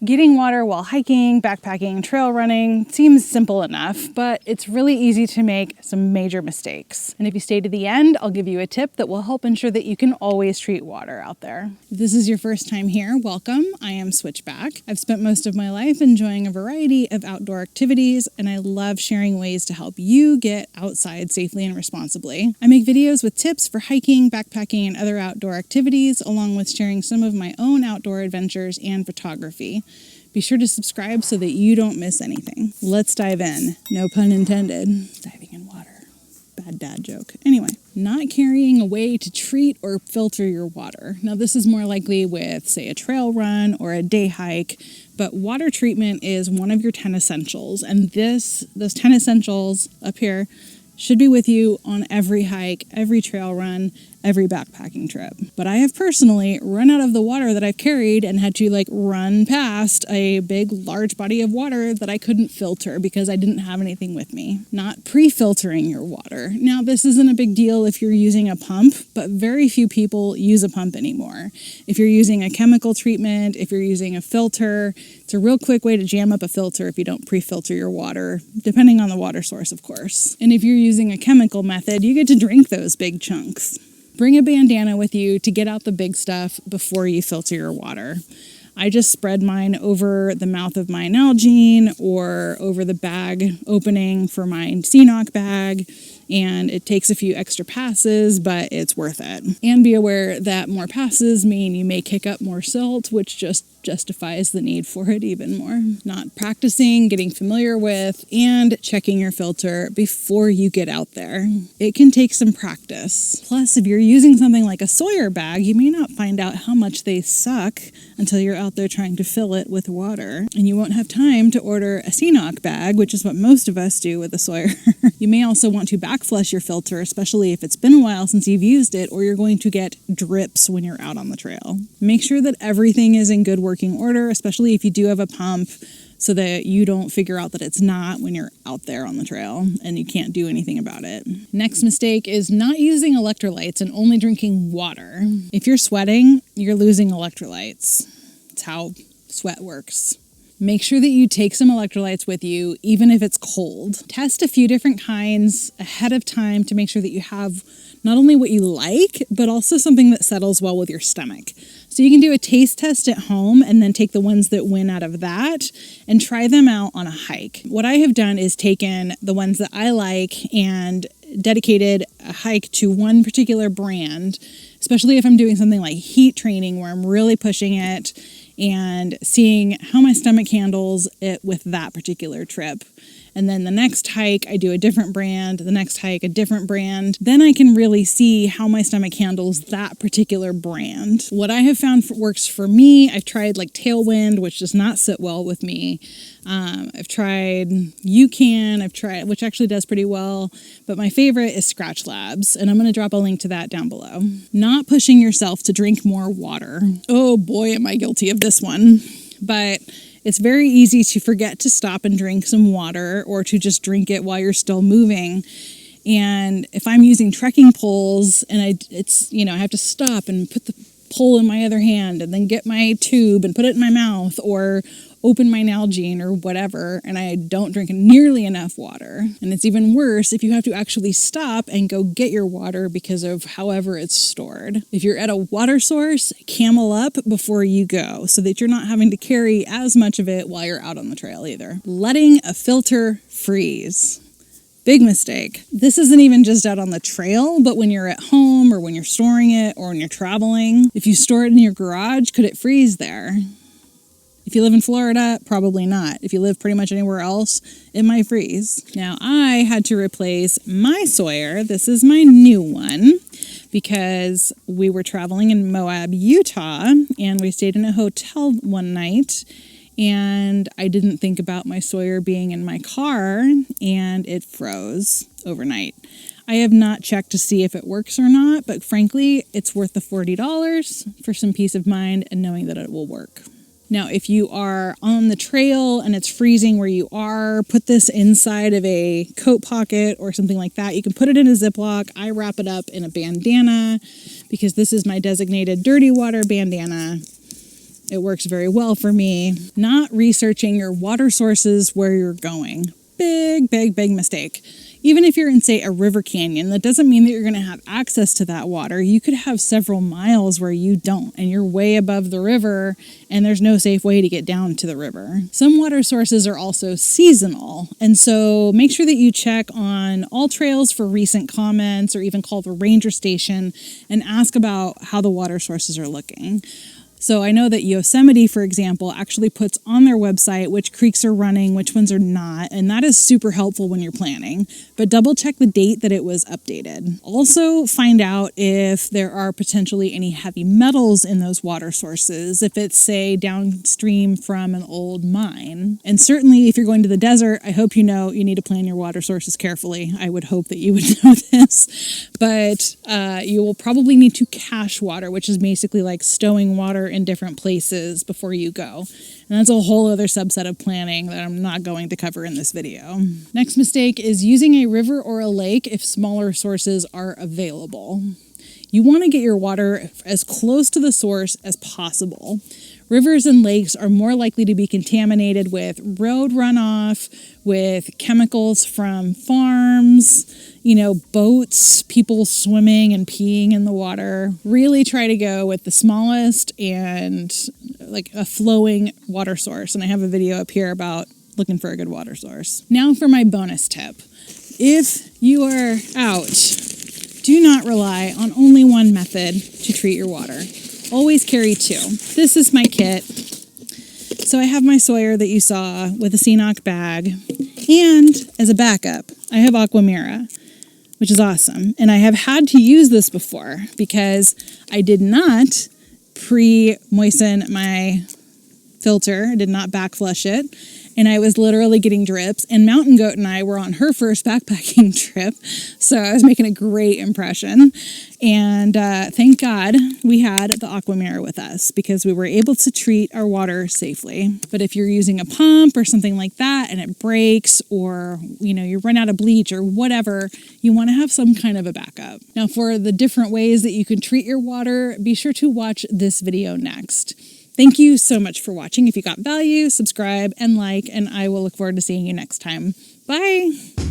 Getting water while hiking, backpacking, trail running seems simple enough, but it's really easy to make some major mistakes. And if you stay to the end, I'll give you a tip that will help ensure that you can always treat water out there. If this is your first time here, welcome. I am Switchback. I've spent most of my life enjoying a variety of outdoor activities, and I love sharing ways to help you get outside safely and responsibly. I make videos with tips for hiking, backpacking, and other outdoor activities, along with sharing some of my own outdoor adventures and photography. Be sure to subscribe so that you don't miss anything. Let's dive in. No pun intended. Diving in water. Bad dad joke. Anyway, not carrying a way to treat or filter your water. Now, this is more likely with, say, a trail run or a day hike, but water treatment is one of your 10 essentials. And those 10 essentials up here should be with you on every hike, every trail run, every backpacking trip. But I have personally run out of the water that I've carried and had to run past a big, large body of water that I couldn't filter because I didn't have anything with me. Not pre-filtering your water. Now, this isn't a big deal if you're using a pump, but very few people use a pump anymore. If you're using a chemical treatment, if you're using a filter, it's a real quick way to jam up a filter if you don't pre-filter your water, depending on the water source, of course. And if you're using a chemical method, you get to drink those big chunks. Bring a bandana with you to get out the big stuff before you filter your water. I just spread mine over the mouth of my Nalgene or over the bag opening for my CNOC bag, and it takes a few extra passes, but it's worth it. And be aware that more passes mean you may kick up more silt, which just justifies the need for it even more. Not practicing, getting familiar with, and checking your filter before you get out there. It can take some practice. Plus, if you're using something like a Sawyer bag, you may not find out how much they suck until you're out there trying to fill it with water. And you won't have time to order a CNOC bag, which is what most of us do with a Sawyer. You may also want to backflush your filter, especially if it's been a while since you've used it, or you're going to get drips when you're out on the trail. Make sure that everything is in good working order, especially if you do have a pump, so that you don't figure out that it's not when you're out there on the trail and you can't do anything about it. Next mistake is not using electrolytes and only drinking water. If you're sweating, you're losing electrolytes. It's how sweat works. Make sure that you take some electrolytes with you, even if it's cold. Test a few different kinds ahead of time to make sure that you have not only what you like, but also something that settles well with your stomach. So you can do a taste test at home and then take the ones that win out of that and try them out on a hike. What I have done is taken the ones that I like and dedicated a hike to one particular brand, especially if I'm doing something like heat training where I'm really pushing it and seeing how my stomach handles it with that particular trip. And then the next hike, I do a different brand. The next hike, a different brand. Then I can really see how my stomach handles that particular brand. What I have found works for me, I've tried Tailwind, which does not sit well with me. I've tried UCAN, which actually does pretty well. But my favorite is Scratch Labs, and I'm going to drop a link to that down below. Not pushing yourself to drink more water. Oh boy, am I guilty of this one. But it's very easy to forget to stop and drink some water or to just drink it while you're still moving. And if I'm using trekking poles and I have to stop and put the pole in my other hand and then get my tube and put it in my mouth or open my Nalgene or whatever, and I don't drink nearly enough water. And it's even worse if you have to actually stop and go get your water because of however it's stored. If you're at a water source, camel up before you go so that you're not having to carry as much of it while you're out on the trail either. Letting a filter freeze. Big mistake. This isn't even just out on the trail, but when you're at home or when you're storing it or when you're traveling. If you store it in your garage, could it freeze there? If you live in Florida, probably not. If you live pretty much anywhere else, it might freeze. Now, I had to replace my Sawyer. This is my new one because we were traveling in Moab, Utah, and we stayed in a hotel one night, and I didn't think about my Sawyer being in my car, and it froze overnight. I have not checked to see if it works or not, but frankly, it's worth the $40 for some peace of mind and knowing that it will work. Now, if you are on the trail and it's freezing where you are, put this inside of a coat pocket or something like that. You can put it in a Ziploc. I wrap it up in a bandana because this is my designated dirty water bandana. It works very well for me. Not researching your water sources where you're going. Big, big, big mistake. Even if you're in, say, a river canyon, that doesn't mean that you're going to have access to that water. You could have several miles where you don't, and you're way above the river, and there's no safe way to get down to the river. Some water sources are also seasonal, and so make sure that you check on all trails for recent comments, or even call the ranger station and ask about how the water sources are looking. So I know that Yosemite, for example, actually puts on their website which creeks are running, which ones are not, and that is super helpful when you're planning. But double check the date that it was updated. Also find out if there are potentially any heavy metals in those water sources, if it's, say, downstream from an old mine. And certainly if you're going to the desert, I hope you know you need to plan your water sources carefully. I would hope that you would know this. But you will probably need to cache water, which is basically like stowing water in different places before you go. And that's a whole other subset of planning that I'm not going to cover in this video. Next mistake is using a river or a lake if smaller sources are available. You want to get your water as close to the source as possible. Rivers and lakes are more likely to be contaminated with road runoff, with chemicals from farms, boats, people swimming and peeing in the water. Really try to go with the smallest and like a flowing water source. And I have a video up here about looking for a good water source. Now for my bonus tip. If you are out, do not rely on only one method to treat your water. Always carry two. This is my kit. So I have my Sawyer that you saw with a CNOC bag. And as a backup, I have Aquamira, which is awesome. And I have had to use this before because I did not pre-moisten my filter. I did not backflush it. And I was literally getting drips. And Mountain Goat and I were on her first backpacking trip. So I was making a great impression. And thank God we had the Aquamira with us because we were able to treat our water safely. But if you're using a pump or something like that and it breaks or, you run out of bleach or whatever, you want to have some kind of a backup. Now, for the different ways that you can treat your water, be sure to watch this video next. Thank you so much for watching. If you got value, subscribe and like, and I will look forward to seeing you next time. Bye.